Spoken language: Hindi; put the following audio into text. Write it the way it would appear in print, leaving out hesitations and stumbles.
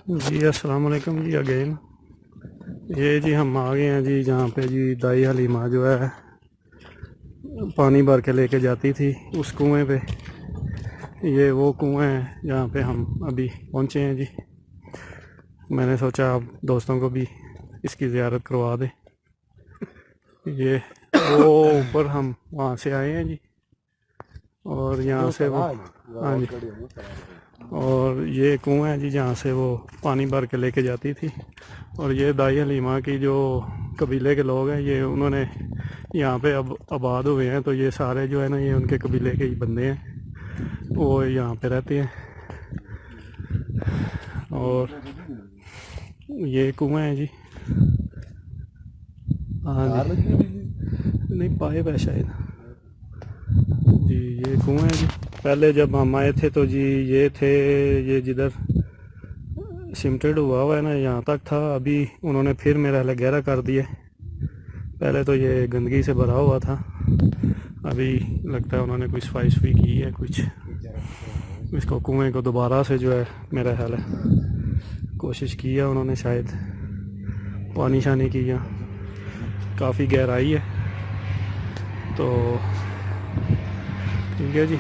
जी अस्सलाम वालेकुम जी अगेन। ये जी हम आ गए हैं जी जहाँ पे जी दाई हलीमा जो है पानी भर के लेके जाती थी उस कुएं पे। ये वो कुआं है जहाँ पे हम अभी पहुँचे हैं जी। मैंने सोचा आप दोस्तों को भी इसकी ज़ियारत करवा दें। ये वो ऊपर हम वहाँ से आए हैं जी और यहाँ से वो, हाँ जी, और ये कुआं है जी जहाँ से वो पानी भर के लेके जाती थी। और ये दाई हलीमा की जो कबीले के लोग हैं ये उन्होंने यहाँ पे अब आबाद हुए हैं, तो ये सारे जो है ना ये उनके कबीले के ही बंदे हैं, वो यहाँ पे रहते हैं। और ये कुआं है जी, हाँ जी, नहीं पाइप है शायद जी। ये कुआं है जी। पहले जब हम आए थे तो जी ये थे, ये जिधर सिमटेड हुआ है ना यहाँ तक था, अभी उन्होंने फिर मेरा गहरा कर दिया। पहले तो ये गंदगी से भरा हुआ था, अभी लगता है उन्होंने कोई सफाई सफाई की है कुछ, इसको कुएं को दोबारा से जो है मेरा ख्याल है कोशिश की है उन्होंने, शायद पानी शानी किया। काफ़ी गहराई है तो ठीक है जी।